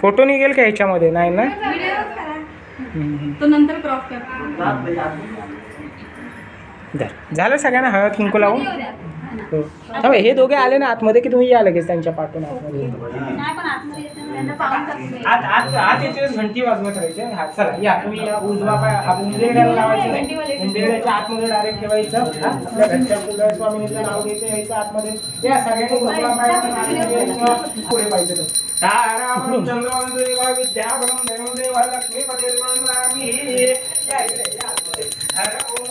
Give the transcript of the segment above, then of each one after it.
Photo निघेल का याच्यामध्ये? नाही ना. तो नंतर क्रॉप कर. झालं सगळ्यांना हळद कुंकू लावून. हो हे दोघे आले ना आतमध्ये की तुम्ही या लगेच त्यांच्या पाठून आतमध्ये. आत याचे घंटी वाजवत राहायचे. हा चला या तुम्ही या. उजवा पाय हा उंदेड्याला लावायचं. उंदेड्याच्या आतमध्ये डायरेक्ट ठेवायचं. आपल्या घरच्या कुलदेव स्वामींचं नाव घ्यायचं. यायचं आतमध्ये. या सगळ्यांनी उजवा पाय पुढे पाहिजे. तो तारावं चंद्रवं देवा विद्यावं देवं देवा लक्ष्मीपते स्वामी. हर ओम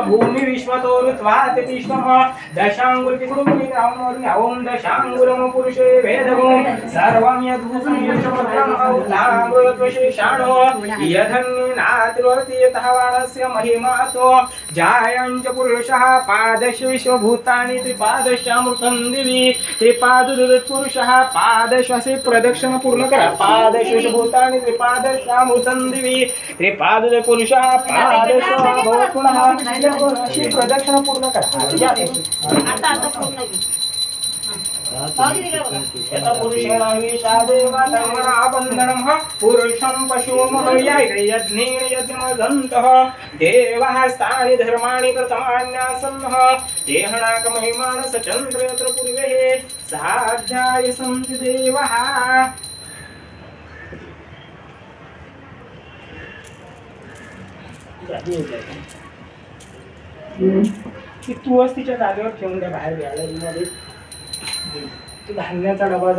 भूमि विश्वतोरुत्वात् विश्वः दशांगुल ओम दशांगुलम पुरुषे वेदगो सर्वं यद्भूतं यशोपत्रमौलामृतविशेषाणो यधन्नातिर्वर्ति यतः वाणस्य महिमातो जायञ्च पुरुषः पादश विश्वभूतानि त्रिपादशामृतं दिवि त्रिपादुदत्पुरुषः पादश असे प्रदक्षिण पूर्ण करा. पादश विश्वभूतानि त्रिपादशामृतं दिवि त्रिपादुदत्पुरुषः पादश भवत् पुनः अशी प्रदक्षिण पूर्ण करा. आता पूर्ण पुरुषेण विषादेव धर्मणाबन्धनं पुरुषं पशुमहयज्ञेन यज्ञमदन्तः देवः स्थानि धर्माणि प्रथमान्यासन्नः देहणाकमहिमानस चन्द्रयत्र पूर्वे साध्याय सन्ति देवः. तू तिच्या जागेवर ठेवून द्या. बाहेर घ्यायला तू धान्याचा डबा